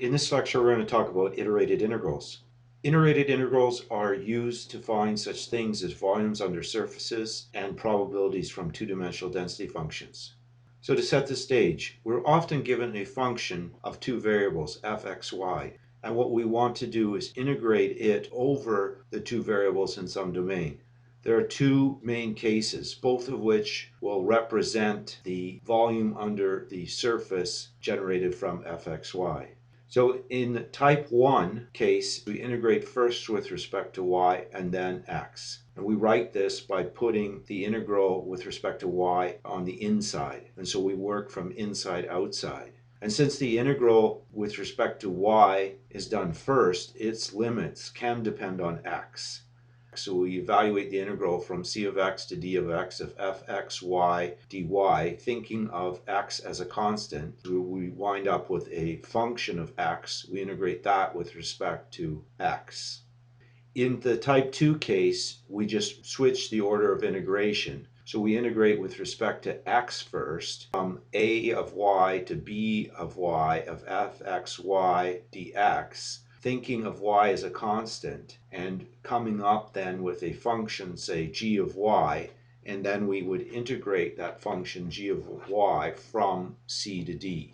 In this lecture, we're going to talk about iterated integrals. Iterated integrals are used to find such things as volumes under surfaces and probabilities from two-dimensional density functions. So to set the stage, we're often given a function of two variables, f, x, y, and what we want to do is integrate it over the two variables in some domain. There are two main cases, both of which will represent the volume under the surface generated from fxy. So in type 1 case, we integrate first with respect to y and then x. And we write this by putting the integral with respect to y on the inside. And so we work from inside outside. And since the integral with respect to y is done first, its limits can depend on x. So we evaluate the integral from c of x to d of x of fxy dy, thinking of x as a constant. We wind up with a function of x. We integrate that with respect to x. In the type 2 case, we just switch the order of integration. So we integrate with respect to x first, from a of y to b of y of fxy dx, thinking of y as a constant and coming up then with a function, say g of y, and then we would integrate that function g of y from c to d.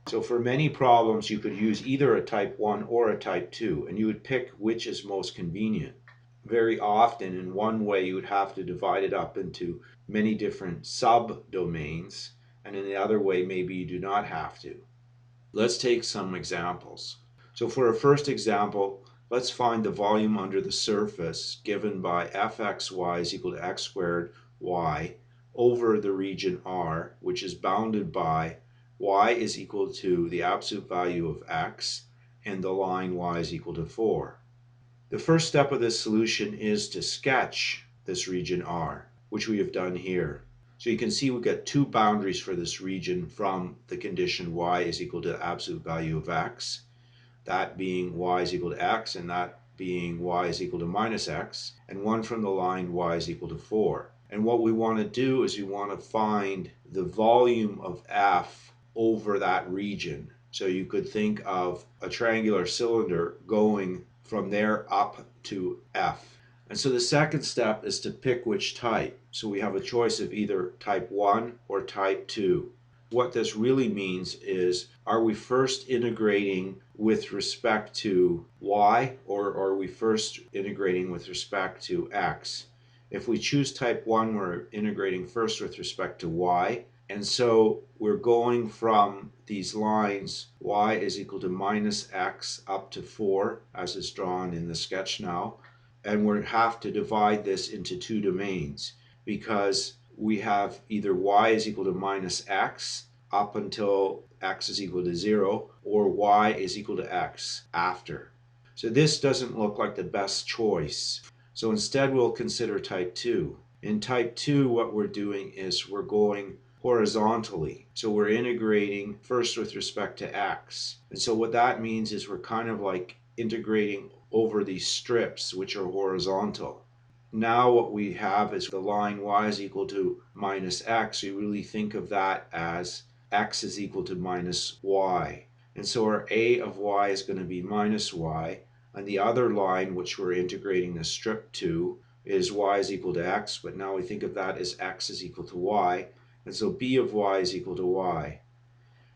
So for many problems you could use either a type 1 or a type 2, and you would pick which is most convenient. Very often in one way you would have to divide it up into many different subdomains, and in the other way maybe you do not have to. Let's take some examples. So for our first example, let's find the volume under the surface given by fxy is equal to x squared y over the region R, which is bounded by y is equal to the absolute value of x and the line y is equal to 4. The first step of this solution is to sketch this region R, which we have done here. So you can see we've got two boundaries for this region from the condition y is equal to the absolute value of x, that being y is equal to x and that being y is equal to minus x, and one from the line y is equal to 4. And what we want to do is we want to find the volume of f over that region. So you could think of a triangular cylinder going from there up to f. And so the second step is to pick which type. So we have a choice of either type 1 or type 2. What this really means is, are we first integrating with respect to y, or are we first integrating with respect to x? If we choose type 1, we're integrating first with respect to y. And so we're going from these lines, y is equal to minus x up to 4, as is drawn in the sketch now. And we have to divide this into two domains, because we have either y is equal to minus x up until x is equal to 0, or y is equal to x after. So this doesn't look like the best choice. So instead we'll consider type 2. In type 2, what we're doing is we're going horizontally. So we're integrating first with respect to x. And so what that means is we're kind of like integrating over these strips which are horizontal. Now what we have is the line y is equal to minus x. We really think of that as x is equal to minus y. And so our a of y is going to be minus y. And the other line which we're integrating the strip to is y is equal to x. But now we think of that as x is equal to y. And so b of y is equal to y.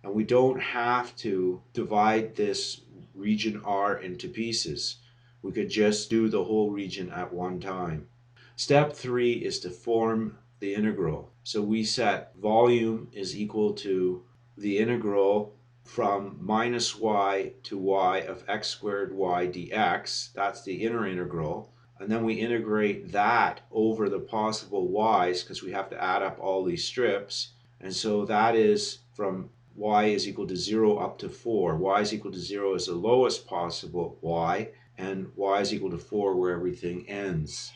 And we don't have to divide this region R into pieces. We could just do the whole region at one time. Step 3 is to form the integral. So we set volume is equal to the integral from minus y to y of x squared y dx. That's the inner integral. And then we integrate that over the possible y's, because we have to add up all these strips. And so that is from y is equal to 0 up to 4. Y is equal to 0 is the lowest possible y, and y is equal to 4 where everything ends.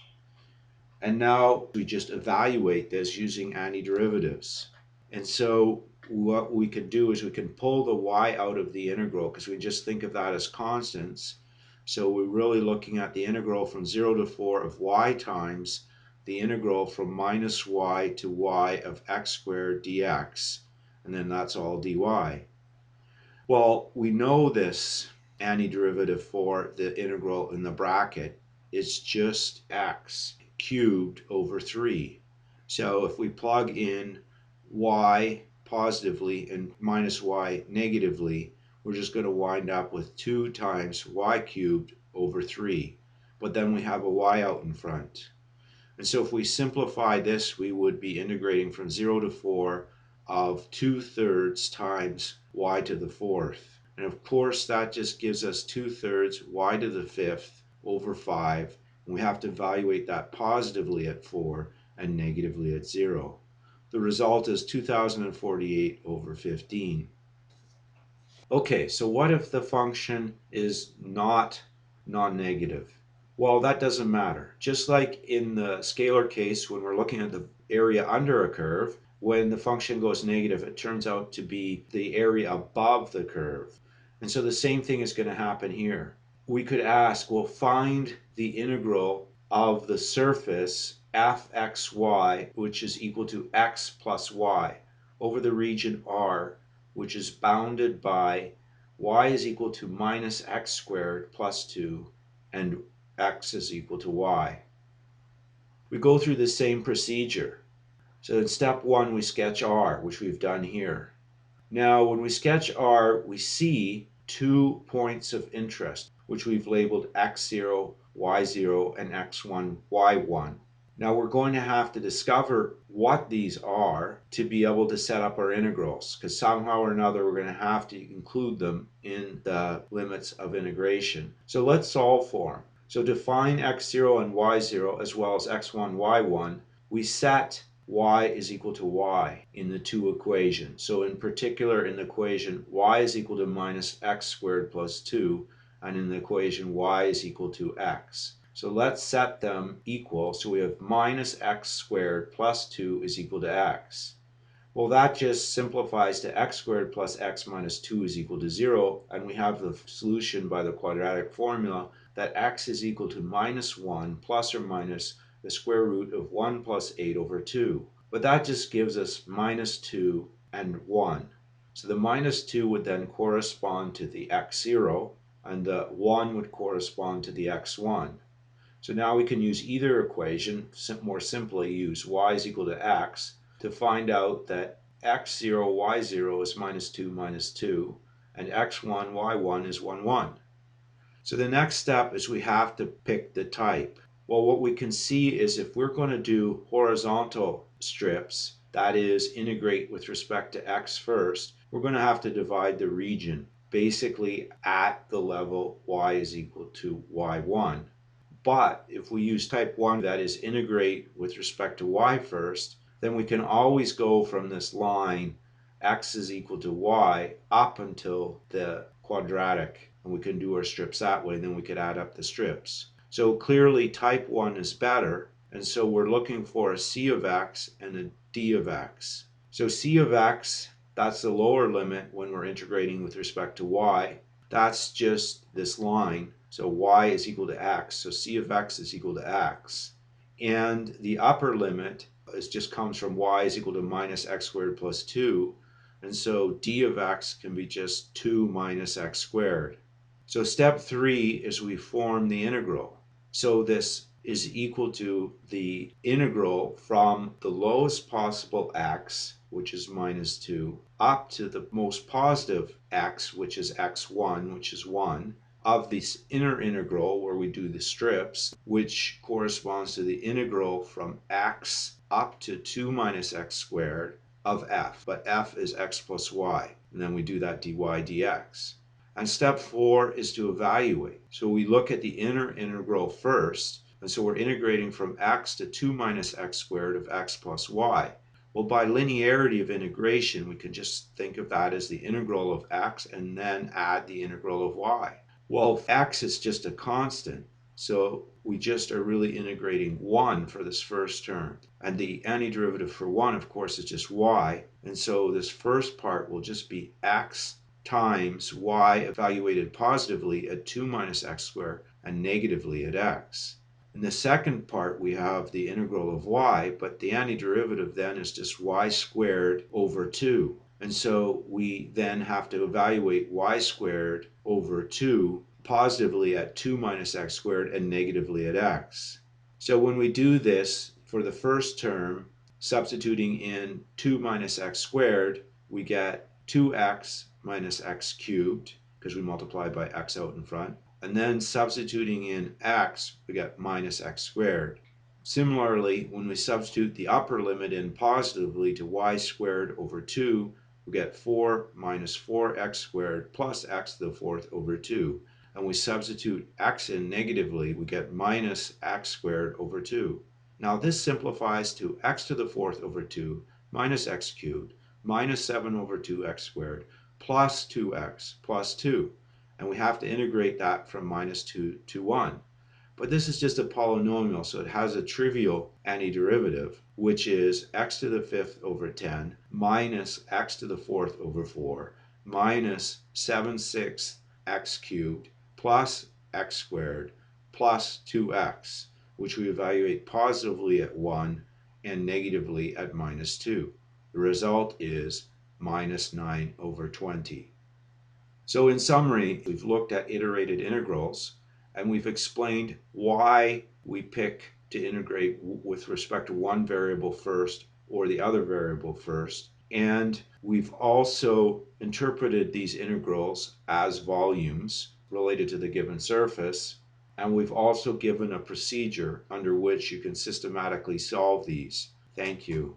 And now we just evaluate this using antiderivatives. And so what we can do is we can pull the y out of the integral, because we just think of that as constants. So we're really looking at the integral from 0 to 4 of y times the integral from minus y to y of x squared dx. And then that's all dy. Well, we know this antiderivative for the integral in the bracket is just x cubed over 3. So if we plug in y positively and minus y negatively, we're just going to wind up with 2 times y cubed over 3. But then we have a y out in front. And so if we simplify this, we would be integrating from 0 to 4 of 2/3 times y to the 4th. And of course, that just gives us 2/3 y to the 5th over 5. And we have to evaluate that positively at 4 and negatively at 0. The result is 2048 over 15. Okay, so what if the function is not non-negative? Well, that doesn't matter. Just like in the scalar case, when we're looking at the area under a curve, when the function goes negative, it turns out to be the area above the curve. And so the same thing is going to happen here. We could ask, well, find the integral of the surface fxy, which is equal to x plus y, over the region R, which is bounded by y is equal to minus x squared plus 2 and x is equal to y. We go through the same procedure. So in step 1 we sketch R, which we've done here. Now when we sketch R, we see 2 points of interest, which we've labeled x0, y0, and x1, y1. Now we're going to have to discover what these are to be able to set up our integrals, because somehow or another we're going to have to include them in the limits of integration. So let's solve for them. So to find x0 and y0 as well as x1, y1, we set y is equal to y in the two equations. So in particular in the equation y is equal to minus x squared plus 2, and in the equation y is equal to x. So let's set them equal. So we have minus x squared plus 2 is equal to x. Well, that just simplifies to x squared plus x minus 2 is equal to 0, and we have the solution by the quadratic formula that x is equal to minus 1 plus or minus the square root of 1 plus 8 over 2. But that just gives us minus 2 and 1. So the minus 2 would then correspond to the x0, and the 1 would correspond to the x1. So now we can use either equation, more simply use y is equal to x, to find out that x0, y0 is minus 2, and x1, y1 is 1, 1. So the next step is we have to pick the type. Well, what we can see is if we're going to do horizontal strips, that is integrate with respect to x first, we're going to have to divide the region, basically at the level y is equal to y1. But if we use type 1, that is integrate with respect to y first, then we can always go from this line x is equal to y up until the quadratic, and we can do our strips that way, and then we could add up the strips. So clearly type 1 is better, and so we're looking for a c of x and a d of x. So c of x, that's the lower limit when we're integrating with respect to y. That's just this line. So y is equal to x, so c of x is equal to x. And the upper limit just comes from y is equal to minus x squared plus 2. And so d of x can be just 2 minus x squared. So step 3 is we form the integral. So this is equal to the integral from the lowest possible x, which is minus 2, up to the most positive x, which is x1, which is 1, of this inner integral where we do the strips, which corresponds to the integral from x up to 2 minus x squared of f, but f is x plus y, and then we do that dy dx. And step 4 is to evaluate. So we look at the inner integral first, and so we're integrating from x to 2 minus x squared of x plus y. Well, by linearity of integration, we can just think of that as the integral of x and then add the integral of y. Well, x is just a constant, so we just are really integrating 1 for this first term. And the antiderivative for 1, of course, is just y. And so this first part will just be x times y evaluated positively at 2 minus x squared and negatively at x. In the second part, we have the integral of y, but the antiderivative then is just y squared over 2. And so we then have to evaluate y squared over 2 positively at 2 minus x squared and negatively at x. So when we do this for the first term, substituting in 2 minus x squared, we get 2x minus x cubed, because we multiply by x out in front. And then substituting in x, we get minus x squared. Similarly, when we substitute the upper limit in positively to y squared over 2, we get 4 minus 4x squared plus x to the fourth over 2. And we substitute x in negatively, we get minus x squared over 2. Now this simplifies to x to the fourth over 2 minus x cubed minus 7 over 2x squared plus 2x plus 2. And we have to integrate that from minus 2 to 1. But this is just a polynomial, so it has a trivial antiderivative, which is x to the fifth over 10 minus x to the fourth over 4 minus 7/6 x cubed plus x squared plus 2x, which we evaluate positively at 1 and negatively at minus 2. The result is minus 9 over 20. So in summary, we've looked at iterated integrals, and we've explained why we pick to integrate with respect to one variable first or the other variable first. And we've also interpreted these integrals as volumes related to the given surface. And we've also given a procedure under which you can systematically solve these. Thank you.